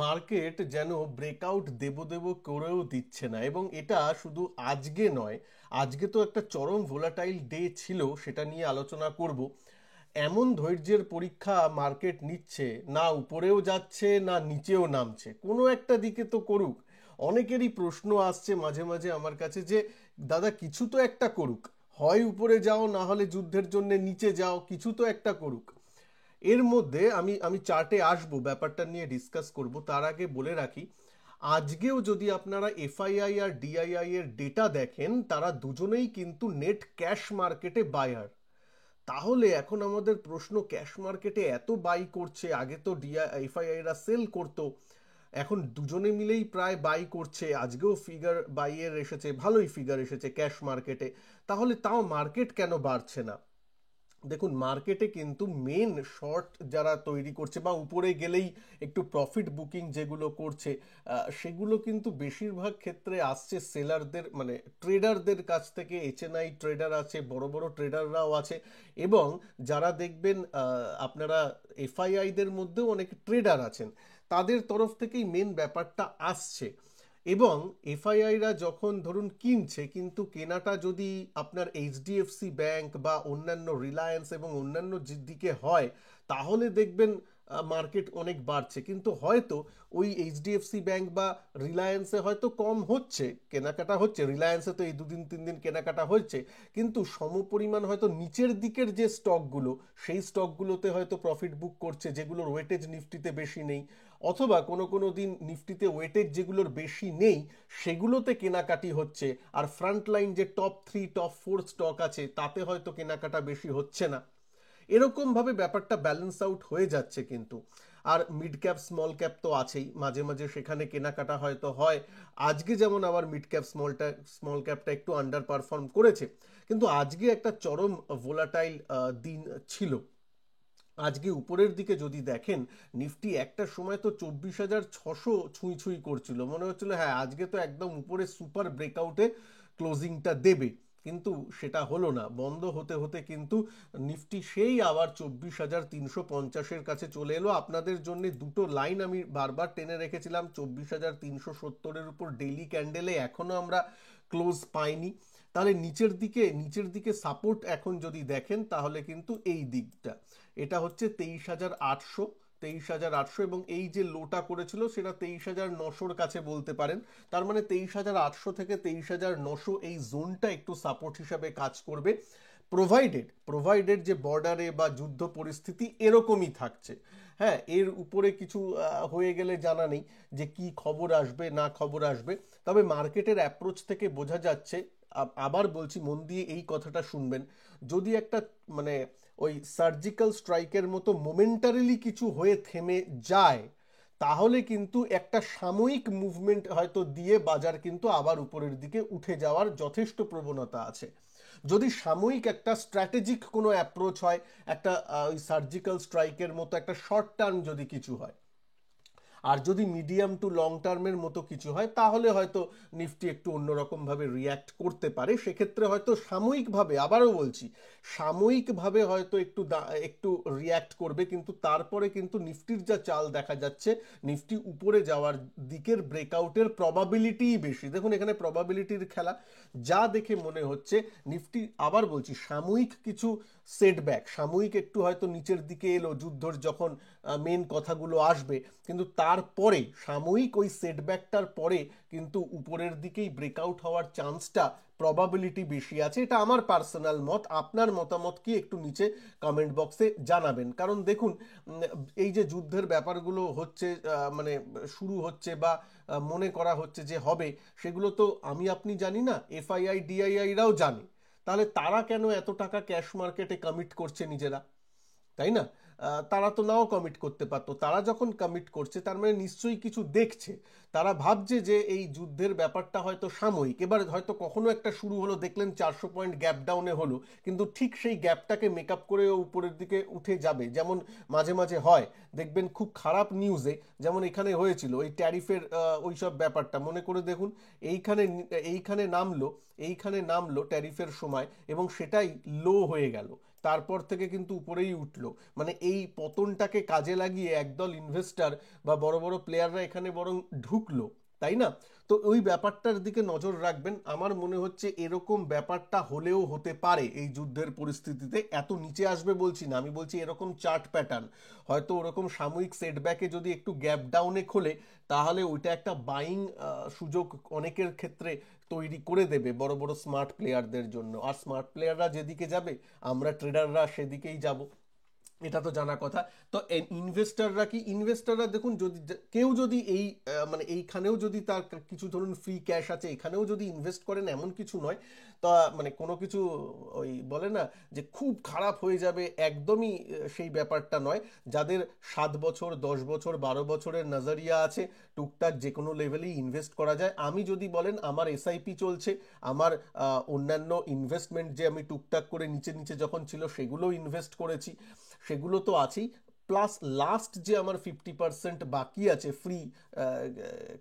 Market যেন breakout দেব দেব করেও দিচ্ছে না, এবং এটা শুধু আজকে নয়। আজকে তো একটা চরম ভোলাটাইল ডে ছিল, সেটা নিয়ে আলোচনা করব। এমন ধৈর্যের পরীক্ষা মার্কেট নিচ্ছে, না উপরেও যাচ্ছে না নিচেও নামছে, কোনো একটা দিকে তো করুক। অনেকেরই প্রশ্ন আসছে মাঝে মাঝে আমার কাছে যে দাদা কিছু তো একটা করুক, হয় উপরে যাও না হলে যুদ্ধের জন্য নিচে যাও, কিছু তো একটা করুক। এর মধ্যে আমি আমি চার্টে আসবো, ব্যাপারটা নিয়ে ডিসকাস করব। তার আগে বলে রাখি, আজকেও যদি আপনারা এফআইআই আর ডিআইআই এর ডেটা দেখেন, তারা দুজনেই কিন্তু নেট ক্যাশ মার্কেটে বায়ার। তাহলে এখন আমাদের প্রশ্ন, ক্যাশ মার্কেটে এত বাই করছে, আগে তো এফআইআই রা সেল করতো, এখন দুজনে মিলেই প্রায় বাই করছে। আজকেও ফিগার বাইয়ের এসেছে, ভালোই ফিগার এসেছে ক্যাশ মার্কেটে। তাহলে তাও মার্কেট কেন বাড়ছে না? দেখুন, মার্কেটে কিন্তু মেন শর্ট যারা তৈরি করছে বা উপরে গেলেই একটু প্রফিট বুকিং যেগুলো করছে, সেগুলো কিন্তু বেশিরভাগ ক্ষেত্রে আসছে সেলারদের, মানে ট্রেডারদের কাছ থেকে। এইচএনআই ট্রেডার আছে, বড় বড় ট্রেডাররাও আছে, এবং যারা দেখবেন আপনারা এফআইআইদের মধ্যেও অনেক ট্রেডার আছেন, তাদের তরফ থেকেই মেন ব্যাপারটা আসছে। এবং এফআইআইরা যখন ধরুন কিনছে, কিন্তু কেনাটা যদি আপনার এইচডিএফসি ব্যাংক বা অন্যান্য রিলায়েন্স এবং অন্যান্য দিকে হয়, তাহলে দেখবেন মার্কেট অনেক বাড়ছে। কিন্তু হয়তো ওই এইচডিএফসি ব্যাংক বা রিলায়েন্সে হয়তো কম হচ্ছে, কেনাকাটা হচ্ছে, রিলায়েন্সে তো এই দুদিন তিন দিন কেনাকাটা হচ্ছে, কিন্তু সমপরিমাণ হয়তো নিচের দিকের যে স্টকগুলো, সেই স্টকগুলোতে হয়তো প্রফিট বুক করছে, যেগুলোর ওয়েটেজ নিফটিতে বেশি নেই। অথবা কোনো কোনো দিন নিফটিতে ওয়েটেজ যেগুলোর বেশি নেই, সেগুলোতে কেনাকাটি হচ্ছে, আর ফ্রন্ট লাইন যে টপ 3 টপ 4 স্টক আছে, তাতে হয়তো কেনাকাটা বেশি হচ্ছে না। এরকম ভাবে ব্যাপারটা ব্যালেন্স আউট হয়ে যাচ্ছে কিন্তু। আর মিড ক্যাপ স্মল ক্যাপ তো আছেই, মাঝে মাঝে সেখানে কেনাকাটা হয়তো হয়। আজকে যেমন আবার মিড ক্যাপ স্মল ক্যাপটা একটু আন্ডার পারফর্ম করেছে, কিন্তু আজকে একটা চরম ভোলাটাইল দিন ছিল। আজকে উপরের দিকে যদি দেখেন, নিফটি একটা সময় তো 24,600 ছুঁই ছুঁই করছিল, মনে হচ্ছিল হ্যাঁ আজকে তো একদম উপরে সুপার ব্রেকআউটে ক্লোজিংটা দেবে। কিন্তু সেটা হলো না, বন্ধ হতে হতে কিন্তু নিফটি সেই আবার 24,350-এর কাছে চলে এলো। আপনাদের জন্য দুটো লাইন আমি বারবার টেনে রেখেছিলাম, 24,370-এর উপর ডেইলি ক্যান্ডেলে এখনো আমরা ক্লোজ পাইনি। তাহলে নিচের দিকে সাপোর্ট এখন যদি দেখেন, তাহলে কিন্তু এই দিকটা, এটা হচ্ছে 23,800, 23,800, এবং এই যে লোটা করেছিল সেটা 23,900-র কাছে বলতে পারেন। তার মানে 23,800 থেকে 23,900 এই জোনটা একটু সাপোর্ট হিসাবে কাজ করবে, প্রোভাইডেড যে বর্ডারে বা যুদ্ধ পরিস্থিতি এরকমই থাকছে। হ্যাঁ, এর উপরে কিছু হয়ে গেলে জানা নেই যে কি খবর আসবে না খবর আসবে। তবে মার্কেটের অ্যাপ্রোচ থেকে বোঝা যাচ্ছে, আবার বলছি মন দিয়ে এই কথাটা শুনবেন, যদি একটা মানে ওই সার্জিক্যাল স্ট্রাইকের মতো মোমেন্টারিলি কিছু হয়ে থেমে যায়, তাহলে কিন্তু একটা সাময়িক মুভমেন্ট হয়তো দিয়ে বাজার কিন্তু আবার উপরের দিকে উঠে যাওয়ার যথেষ্ট প্রবণতা আছে। যদি সাময়িক একটা স্ট্র্যাটেজিক কোনো অ্যাপ্রোচ হয়, একটা ওই সার্জিক্যাল স্ট্রাইকের মতো একটা শর্ট টার্ম যদি কিছু হয়, আর যদি মিডিয়াম টু লং টার্মের মতো কিছু হয়, তাহলে হয়তো নিফটি একটু অন্যরকম ভাবে রিয়্যাক্ট করতে পারে। সেক্ষেত্রে হয়তো সাময়িকভাবে, আবারও বলছি, সাময়িকভাবে হয়তো একটু রিয়্যাক্ট করবে, কিন্তু তারপরে কিন্তু নিফটির যা চাল দেখা যাচ্ছে, নিফটি উপরে যাওয়ার দিকের ব্রেকআউটের প্রবাবিলিটিই বেশি। দেখুন এখানে প্রবাবিলিটির খেলা, যা দেখে মনে হচ্ছে নিফটি, আবার বলছি, সাময়িক কিছু সেটব্যাক, সাময়িক একটু হয়তো নিচের দিকে এলো, যুদ্ধর যখন মেন কথাগুলো আসবে, কিন্তু তারপরে সাময়িক ওই সেটব্যাকটার পরে কিন্তু উপরের দিকেই ব্রেকআউট হওয়ার চান্সটা, প্রবাবিলিটি বেশি আছে। এটা আমার পার্সোনাল মত, আপনার মতামত কি একটু নিচে কমেন্ট বক্সে জানাবেন। কারণ দেখুন, এই যে যুদ্ধের ব্যাপারগুলো হচ্ছে, মানে শুরু হচ্ছে বা মনে করা হচ্ছে যে হবে, সেগুলো তো আমি আপনি জানি না, এফআইআই ডিআইআইরাও জানে। তাহলে তারা কেন এত টাকা ক্যাশ মার্কেটে কমিট করছে নিজেরা, তাই না? তারা তো নাও কমিট করতে পারতো। তারা যখন কমিট করছে, তার মানে নিশ্চয়ই কিছু দেখছে। তারা ভাবছে যে এই যুদ্ধের ব্যাপারটা হয়তো সাময়িক, এবার হয়তো কখনো একটা শুরু হলো, দেখলেন 400 পয়েন্ট গ্যাপ ডাউনে হলো, কিন্তু ঠিক সেই গ্যাপটাকে মেকআপ করে ও উপরের দিকে উঠে যাবে। যেমন মাঝে মাঝে হয়, দেখবেন খুব খারাপ নিউজে, যেমন এখানে হয়েছিল ওই ট্যারিফের ওই সব ব্যাপারটা মনে করে দেখুন, এইখানে এইখানে নামলো, ট্যারিফের সময়, এবং সেটাই লো হয়ে গেল। তারপর থেকে কিন্তু উপরেই উঠলো। মানে এই পতনটাকে কাজে লাগিয়ে একদল ইনভেস্টর বা বড় বড় প্লেয়াররা এখানে বরং ঢুকলো, তাই না? তো ওই ব্যাপারটার দিকে নজর রাখবেন। আমার মনে হচ্ছে এরকম ব্যাপারটা হলেও হতে পারে এই যুদ্ধের পরিস্থিতিতে। এত নিচে আসবে বলছি না, আমি বলছি এরকম চার্ট প্যাটার্ন হয়তো ওরকম সাময়িক সেটব্যাকে যদি একটু গ্যাপ ডাউনে খোলে, তাহলে ওইটা একটা বাইং সুযোগ অনেকের ক্ষেত্রে তৈরি করে দেবে বড় বড় স্মার্ট প্লেয়ারদের জন্য। আর স্মার্ট প্লেয়াররা যেদিকে যাবে, আমরা ট্রেডাররা সেদিকেই যাব, এটা তো জানা কথা। তো ইনভেস্টাররা কি, ইনভেস্টাররা দেখুন, যদি কেউ যদি এই মানে এইখানেও যদি তার কিছু ধরুন ফ্রি ক্যাশ আছে, এখানেও যদি ইনভেস্ট করেন, এমন কিছু নয়। তা মানে কোনো কিছু ওই বলে না যে খুব খারাপ হয়ে যাবে, একদমই সেই ব্যাপারটা নয়। যাদের 7 বছর 10 বছর 12 বছরের নজরিয়া আছে, টুকটাক যে কোনো লেভেলেই ইনভেস্ট করা যায়। আমি যদি বলেন, আমার এসআইপি চলছে, আমার অন্যান্য ইনভেস্টমেন্ট যে আমি টুকটাক করে নিচে নিচে যখন ছিল সেগুলো ইনভেস্ট করেছি, সেগুলো তো আছেই। প্লাস লাস্ট যে আমার 50% বাকি আছে ফ্রি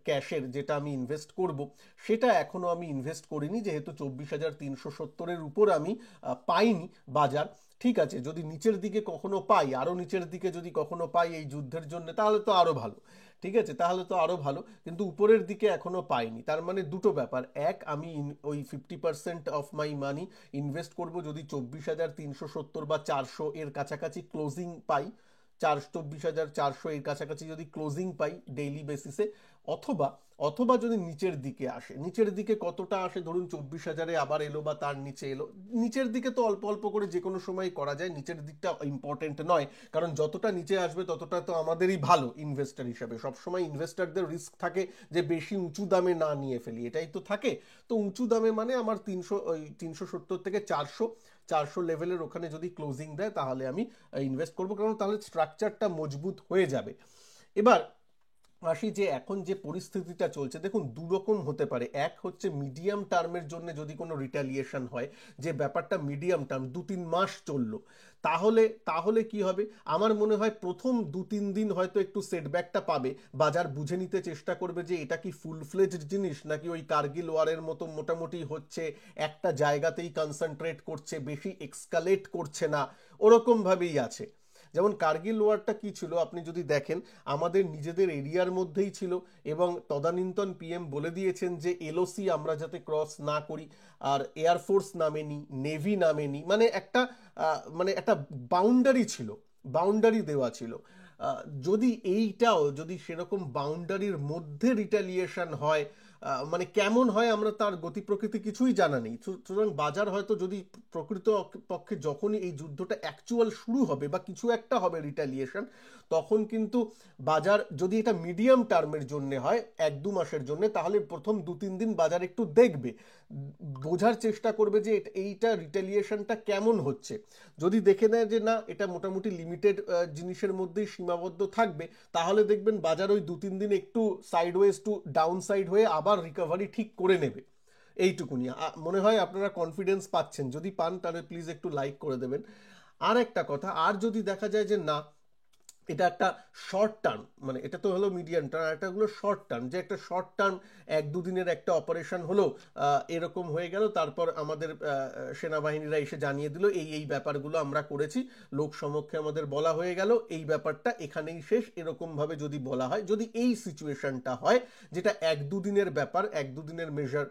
ক্যাশের, যেটা আমি ইনভেস্ট করব, সেটা এখনো আমি ইনভেস্ট করিনি, যেহেতু 24,370-এর উপর আমি পাইনি বাজার। ঠিক আছে, যদি নিচের দিকে কখনো পাই, আরো নিচের দিকে যদি কখনো পাই এই যুদ্ধের জন্য, তাহলে তো আরো ভালো। ঠিক আছে, তাহলে তো আরো ভালো, কিন্তু উপরের দিকে এখনো পাইনি। তার মানে দুটো ব্যাপার, এক, আমি ওই 50% অফ মাই মানি ইনভেস্ট করব যদি 24,370 বা 400 এর কাছাকাছি ক্লোজিং পাই, 24,400 এর কাছাকাছি যদি ক্লোজিং পাই ডেইলি বেসিসে। অথবা অথবা যদি নিচের দিকে আসে, নিচের দিকে কতটা আসে, ধরুন 24,000-এ আবার এলো বা তার নিচে এলো, নিচের দিকে তো অল্প অল্প করে যে কোনো সময় করা যায়, নিচের দিকটা ইম্পর্টেন্ট নয়, কারণ যতটা নিচে আসবে ততটা তো আমাদেরই ভালো ইনভেস্টর হিসাবে। সবসময় ইনভেস্টরদের রিস্ক থাকে যে বেশি উঁচু দামে না নিয়ে ফেলি, এটাই তো থাকে। তো উঁচু দামে মানে আমার 370 থেকে 400 লেভেলের ওখানে যদি ক্লোজিং দেয়, তাহলে আমি ইনভেস্ট করবো, কারণ তাহলে স্ট্রাকচারটা মজবুত হয়ে যাবে। এবার আসি যে এখন যে পরিস্থিতিটা চলছে, দেখুন দুরকম হতে পারে। এক হচ্ছে মিডিয়াম টার্মের জন্য যদি কোনো রিটালিয়েশন হয়, যে ব্যাপারটা মিডিয়াম টার্ম 2-3 মাস চললো, তাহলে তাহলে কি হবে? আমার মনে হয় প্রথম 2-3 দিন হয়তো একটু সেটব্যাকটা পাবে, বাজার বুঝে নিতে চেষ্টা করবে যে এটা কি ফুল ফ্লেজড জিনিস, নাকি ওই কার্গিল ওয়ারের মতো মোটামুটি হচ্ছে, একটা জায়গাতেই কনসেন্ট্রেট করছে, বেশি এক্সকালেট করছে না, ওরকম ভাবেই আছে। যেমন কার্গিল ওয়ারটা কি ছিল আপনি যদি দেখেন, আমাদের নিজেদের এরিয়ার মধ্যেই ছিল, এবং তদানীন্তন পিএম বলে দিয়েছেন যে এলওসি আমরা যাতে ক্রস না করি, আর এয়ারফোর্স নামেনি, নেভি নামেনি, মানে একটা বাউন্ডারি ছিল, বাউন্ডারি দেওয়া ছিল। যদি এইটাও যদি সেরকম বাউন্ডারির মধ্যে রিটালিয়েশন হয়, মানে কেমন হয় আমরা তার গতি প্রকৃতি কিছুই জানা নেই। সুতরাং বাজার হয়তো যদি প্রকৃত পক্ষে যখনই এই যুদ্ধটা অ্যাকচুয়াল শুরু হবে বা কিছু একটা হবে রিটালিয়েশন, তখন কিন্তু বাজার, যদি এটা মিডিয়াম টার্মের জন্য হয় 1-2 মাসের জন্য, তাহলে প্রথম 2-3 দিন বাজার একটু দেখবে, বোঝার চেষ্টা করবে যে এইটা রিটালিয়েশনটা কেমন হচ্ছে। যদি দেখে নেয় যে না, এটা মোটামুটি লিমিটেড জিনিসের মধ্যেই সীমাবদ্ধ থাকবে, তাহলে দেখবেন বাজার ওই 2-3 দিন একটু সাইডওয়েজ টু ডাউন সাইড হয়ে আবার রিকভারি ঠিক করে নেবে। এইটুকুনি মনে হয় আপনারা কনফিডেন্স পাচ্ছেন। যদি পান তাহলে প্লিজ একটু লাইক করে দেবেন। আর একটা কথা, আর যদি দেখা যায় যে না, এটা একটা শর্ট টার্ম, মানে এটা তো হলো মিডিয়াম টার্ম, আর এটা হলো শর্ট টার্ম, যে একটা শর্ট টার্ম 1-2 দিনের একটা অপারেশন হলো, এরকম হয়ে গেল, তারপর আমাদের সেনাবাহিনীরা এসে জানিয়ে দিল এই এই ব্যাপারগুলো আমরা করেছি, লোক সমক্ষে আমাদের বলা হয়ে গেল, এই ব্যাপারটা এখানেই শেষ, এরকম ভাবে যদি বলা হয়, যদি এই সিচুয়েশনটা হয়, যেটা 1-2 দিনের ব্যাপার, 1-2 দিনের মেজার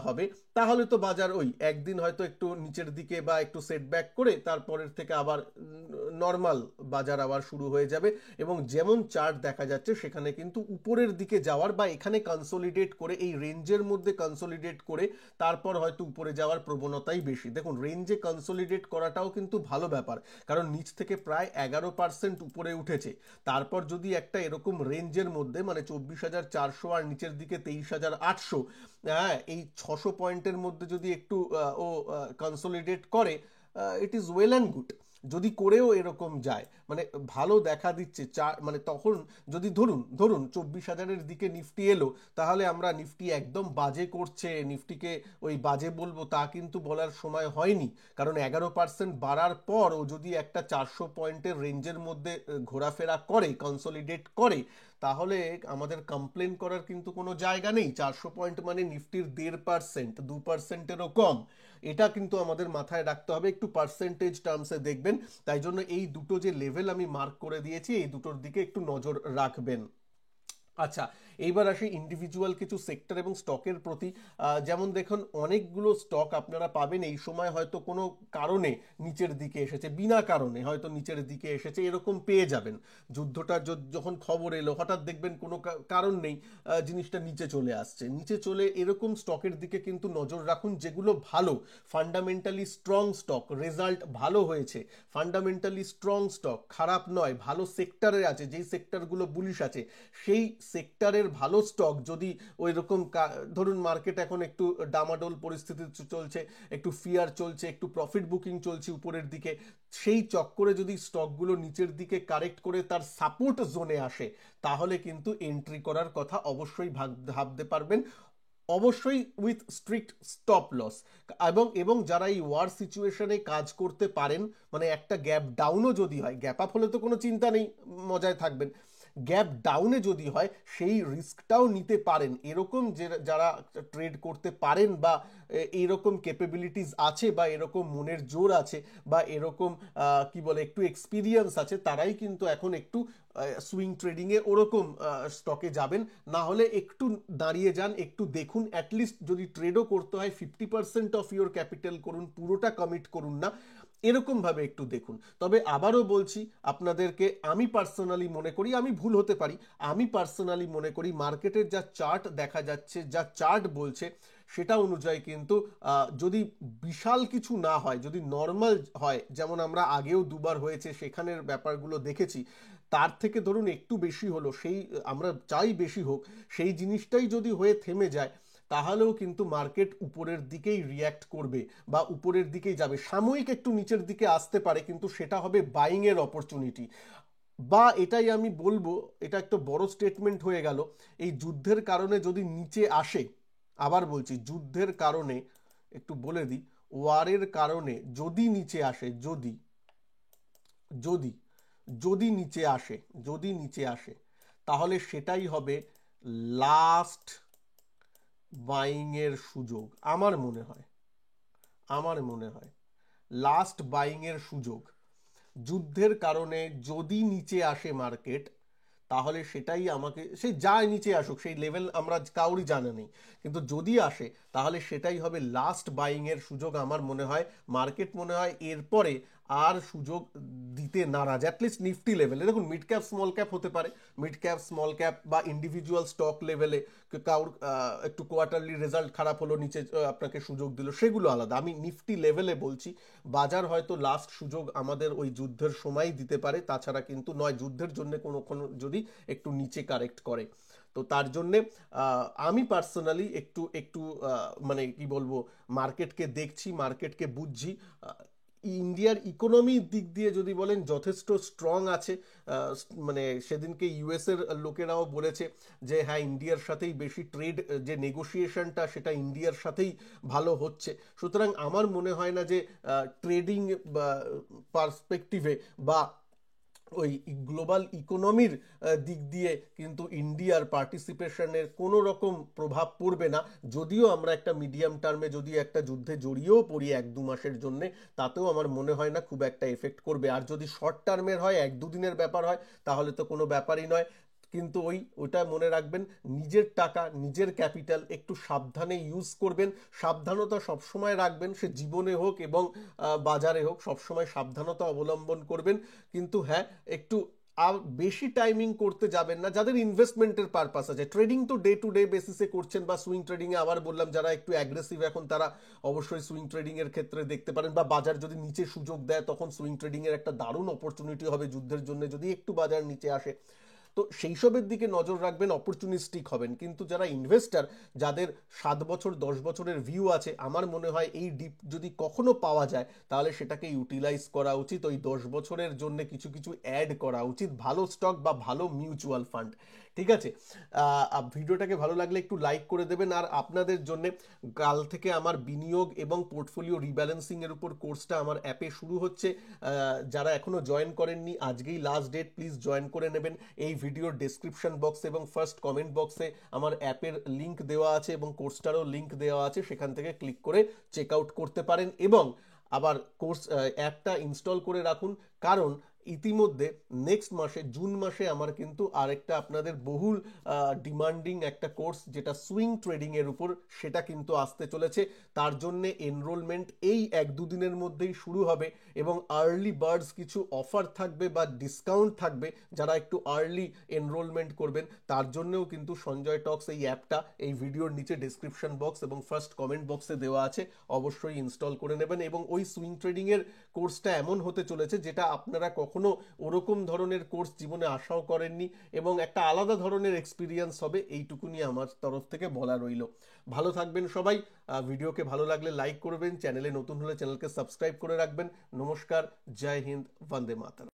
হবে, তাহলে তো বাজার ওই একদিন হয়তো একটু নিচের দিকে বা একটু সেটব্যাক করে তারপরের থেকে আবার নর্মাল বাজার আবার শুরু হয়ে যাবে। এবং যেমন চার্ট দেখা যাচ্ছে, সেখানে কিন্তু উপরের দিকে যাওয়ার বা এখানে কনসোলিডেট করে, এই রেঞ্জের মধ্যে কনসোলিডেট করে তারপর হয়তো উপরে যাওয়ার প্রবণতাই বেশি। দেখুন রেঞ্জে কনসোলিডেট করাটাও কিন্তু ভালো ব্যাপার, কারণ নিচ থেকে প্রায় 11% উপরে উঠেছে, তারপর যদি একটা এরকম রেঞ্জের মধ্যে, মানে 24,400 আর নিচের দিকে 23,800, হ্যাঁ, এই 600 পয়েন্টের মধ্যে যদি একটু ও কনসোলিডেট করে, it is well and good. যদি করেও এরকম যায়, মানে ভালো দেখা দিচ্ছে, মানে তখন যদি ধরুন ধরুন 24,000-এর দিকে নিফটি এলো, তাহলে আমরা নিফটি একদম বাজে করছে, নিফটিকে ওই বাজে বলবো তা কিন্তু বলার সময় হয়নি, কারণ 11% বাড়ার পর ও যদি একটা 400 পয়েন্টের রেঞ্জের মধ্যে ঘোরাফেরা করে, কনসোলিডেট করে, তাহলে আমাদের কমপ্লেন করার কিন্তু কোনো জায়গা নেই। 400 পয়েন্ট মানে নিফটির 1.5%, 2%-এরও কম। এটা কিন্তু আমাদের মাথায় রাখতে হবে, একটু পার্সেন্টেজ টার্মসে দেখবেন। তাই জন্য এই দুটো যে লেভেল আমি মার্ক করে দিয়েছি, এই দুটোর দিকে একটু নজর রাখবেন। আচ্ছা, এইবার আসি ইন্ডিভিজুয়াল কিছু সেক্টর এবং স্টকের প্রতি। যেমন দেখুন, অনেকগুলো স্টক আপনারা পাবেন এই সময় হয়তো কোনো কারণে নিচের দিকে এসেছে, বিনা কারণে হয়তো নিচের দিকে এসেছে, এরকম পেয়ে যাবেন। যুদ্ধটা যখন খবর এলো হঠাৎ দেখবেন কোনো কারণ নেই জিনিসটা নিচে চলে আসছে, নিচে চলে, এরকম স্টকের দিকে কিন্তু নজর রাখুন যেগুলো ভালো, ফান্ডামেন্টালি স্ট্রং স্টক, রেজাল্ট ভালো হয়েছে, ফান্ডামেন্টালি স্ট্রং স্টক, খারাপ নয়, ভালো সেক্টরে আছে, যেই সেক্টরগুলো বুলিশ আছে সেই সেক্টরের ভালো স্টক যদি ওই রকম, ধরুন মার্কেট এখন একটু ডামাডোল পরিস্থিতি চলছে, একটু ফিয়ার চলছে, একটু প্রফিট বুকিং চলছে উপরের দিকে, সেই চক্করে যদি স্টকগুলো নিচের দিকে কারেক্ট করে তার সাপোর্ট জোনে আসে, তাহলে কিন্তু এন্ট্রি করার কথা অবশ্যই ভাবতে পারবেন, অবশ্যই উইথ স্ট্রিক্ট স্টপ লস। এবং যারা এই ওয়ার সিচুয়েশনে কাজ করতে পারেন, মানে একটা গ্যাপ ডাউনও যদি হয়, গ্যাপ আপ হলে তো কোনো চিন্তা নেই, মজায় থাকবেন, গ্যাপ ডাউনে যদি হয় সেই রিস্কটাও নিতে পারেন, এরকম যে যারা ট্রেড করতে পারেন বা এইরকম ক্যাপাবিলিটিস আছে বা এরকম মনের জোর আছে বা এরকম কি বলে একটু এক্সপিরিয়েন্স আছে, তারাই কিন্তু এখন একটু সুইং ট্রেডিংয়ে ওরকম স্টকে যাবেন। না হলে একটু দাঁড়িয়ে যান, একটু দেখুন, অ্যাটলিস্ট যদি ট্রেডও করতে হয় 50% অফ ইউর ক্যাপিটাল করুন, পুরোটা কমিট করুন না, এরকম ভাবে একটু দেখুন। তবে আবারও বলছি আপনাদেরকে, আমি পার্সোনালি মনে করি, আমি ভুল হতে পারি, আমি পার্সোনালি মনে করি মার্কেটের যা চার্ট দেখা যাচ্ছে, যা চার্ট বলছে সেটা অনুযায়ী কিন্তু যদি বিশাল কিছু না হয়, যদি নর্মাল হয়, যেমন আমরা আগেও দুবার হয়েছে সেখানের ব্যাপারগুলো দেখেছি, তার থেকে ধরুন একটু বেশি হলো, সেই আমরা চাই বেশি হোক, সেই জিনিসটাই যদি হয়ে থেমে যায়, তাহলেও কিন্তু মার্কেট উপরের দিকেই রিয়্যাক্ট করবে বা উপরের দিকেই যাবে। সাময়িক একটু নিচের দিকে আসতে পারে, কিন্তু সেটা হবে বাইং এর অপরচুনিটি। বা এটাই আমি বলবো, এটা একটা বড় স্টেটমেন্ট হয়ে গেল, এই যুদ্ধের কারণে যদি নিচে আসে, আবার বলছি যুদ্ধের কারণে, একটু বলে দিই, ওয়ারের কারণে যদি নিচে আসে, যদি যদি যদি নিচে আসে, যদি নিচে আসে, তাহলে সেটাই হবে লাস্ট বাইং এর সুযোগ, আমার মনে হয়, আমার মনে হয় লাস্ট বাইং এর সুযোগ। যুদ্ধের কারণে যদি নিচে আসে মার্কেট, তাহলে সেটাই আমাকে, সে যায় নিচে আসুক, সেই লেভেল আমরা কাউরই জানা নেই, কিন্তু যদি আসে তাহলে সেটাই হবে লাস্ট বাইং এর সুযোগ। আমার মনে হয় মার্কেট, মনে হয় এরপরে আর সুযোগ দিতে নারাজ, অ্যাটলিস্ট নিফটি লেভেলে। দেখুন, মিড ক্যাপ স্মল ক্যাপ হতে পারে, মিড ক্যাপ স্মল ক্যাপ বা ইন্ডিভিজুয়াল স্টক লেভেলে কাউর একটু কোয়ার্টারলি রেজাল্ট খারাপ হলো, নিচে আপনাকে সুযোগ দিল, সেগুলো আলাদা। আমি নিফটি লেভেলে বলছি, বাজার হয়তো লাস্ট সুযোগ আমাদের ওই যুদ্ধের সময় দিতে পারে, তাছাড়া কিন্তু নয়, যুদ্ধের জন্য কোনো যদি একটু নিচে কারেক্ট করে। তো তার জন্যে আমি পার্সোনালি একটু একটু মানে কি বলবো, মার্কেটকে দেখছি, মার্কেটকে বুঝছি। ইন্ডিয়ার ইকোনমির দিক দিয়ে যদি বলেন যথেষ্ট স্ট্রং আছে, মানে সেদিনকে ইউএস এর লোকেরাও বলেছে যে হ্যাঁ, ইন্ডিয়ার সাথেই বেশি ট্রেড, যে নেগোসিয়েশনটা সেটা ইন্ডিয়ার সাথেই ভালো হচ্ছে। সুতরাং আমার মনে হয় না যে ট্রেডিং পার্সপেক্টিভে বা ওই গ্লোবাল ইকোনমির দিক দিয়ে কিন্তু ইন্ডিয়ার পার্টিসিপেশনের কোনো রকম প্রভাব পড়বে না। যদিও আমরা একটা মিডিয়াম টার্মে যদি একটা যুদ্ধে জড়িয়েও পড়ি 1-2 মাসের জন্য, তাতেও আমার মনে হয় না খুব একটা এফেক্ট করবে। আর যদি শর্ট টার্মের হয়, 1-2 দিনের ব্যাপার হয়, তাহলে তো কোনো ব্যাপারই নয়। কিন্তু ওইটা মনে রাখবেন, নিজের টাকা, নিজের ক্যাপিটাল একটু সাবধানে ইউজ করবেন, সাবধানতা সবসময় রাখবেন, সে জীবনে হোক এবং বাজারে হোক, সবসময় সাবধানতা অবলম্বন করবেন। কিন্তু হ্যাঁ, একটু আর বেশি টাইমিং করতে যাবেন না। যাদের ইনভেস্টমেন্টের পারপাস আছে, ট্রেডিং তো ডে টু ডে বেসিসে করছেন, বা সুইং ট্রেডিং এ আবার বললাম যারা একটু অ্যাগ্রেসিভ এখন, তারা অবশ্যই সুইং ট্রেডিং এর ক্ষেত্রে দেখতে পারেন, বা বাজার যদি নিচে সুযোগ দেয় তখন সুইং ট্রেডিং এর একটা দারুণ অপরচুনিটি হবে যুদ্ধের জন্য, যদি একটু বাজার নিচে আসে। তো সেই সবের দিকে নজর রাখবেন, অপরচুনিস্টিক হবেন। কিন্তু যারা ইনভেস্টার, যাদের 7 বছর 10 বছরের ভিউ আছে, আমার মনে হয় এই ডিপ যদি কখনো পাওয়া যায়, তাহলে সেটাকে ইউটিলাইজ করা উচিত, ওই 10 বছরের জন্য কিছু কিছু অ্যাড করা উচিত, ভালো স্টক বা ভালো মিউচুয়াল ফান্ড। ঠিক আছে? ভিডিওটাকে ভালো লাগলে একটু লাইক করে দেবেন। আর আপনাদের জন্য কাল থেকে আমার বিনিয়োগ এবং পোর্টফোলিও রিব্যালেন্সিং এর উপর কোর্সটা আমার অ্যাপে শুরু হচ্ছে। যারা এখনো জয়েন করেননি, আজকেই লাস্ট ডেট, প্লিজ জয়েন করে নেবেন। এই ভিডিওর ডেসক্রিপশন বক্সে এবং ফার্স্ট কমেন্ট বক্সে আমার অ্যাপের লিঙ্ক দেওয়া আছে এবং কোর্সটারও লিঙ্ক দেওয়া আছে, সেখান থেকে ক্লিক করে চেক আউট করতে পারেন। এবং আবার কোর্স অ্যাপটা ইনস্টল করে রাখুন, কারণ ইতিমধ্যে নেক্সট মাসে জুন মাসে আমার কিন্তু আরেকটা আপনাদের বহুল ডিমান্ডিং একটা কোর্স, যেটা সুইং ট্রেডিং এর উপর, সেটা কিন্তু আসতে চলেছে। তার জন্য এনরোলমেন্ট এই 1-2 দিনের মধ্যেই শুরু হবে এবং আর্লি বার্ডস কিছু অফার থাকবে বা ডিসকাউন্ট থাকবে যারা একটু আর্লি এনরোলমেন্ট করবেন। তার জন্যও কিন্তু সঞ্জয় টক্স এই অ্যাপটা এই ভিডিওর নিচে ডেসক্রিপশন বক্স এবং ফার্স্ট কমেন্ট বক্সে দেওয়া আছে, অবশ্যই ইনস্টল করে নেবেন। এবং ওই সুইং ট্রেডিং এর কোর্সটা এমন হতে চলেছে যেটা আপনারা কখনো ওরকম ধরনের কোর্স জীবনে আশাও করেননি, এবং একটা আলাদা ধরনের এক্সপিরিয়েন্স হবে, এইটুকুনি আমার তরফ থেকে বলা রইল। ভালো থাকবেন সবাই। ভিডিওকে ভালো লাগলে লাইক করবেন, চ্যানেলে নতুন হলে চ্যানেলকে সাবস্ক্রাইব করে রাখবেন। নমস্কার, জয় হিন্দ, বন্দে মাতরম।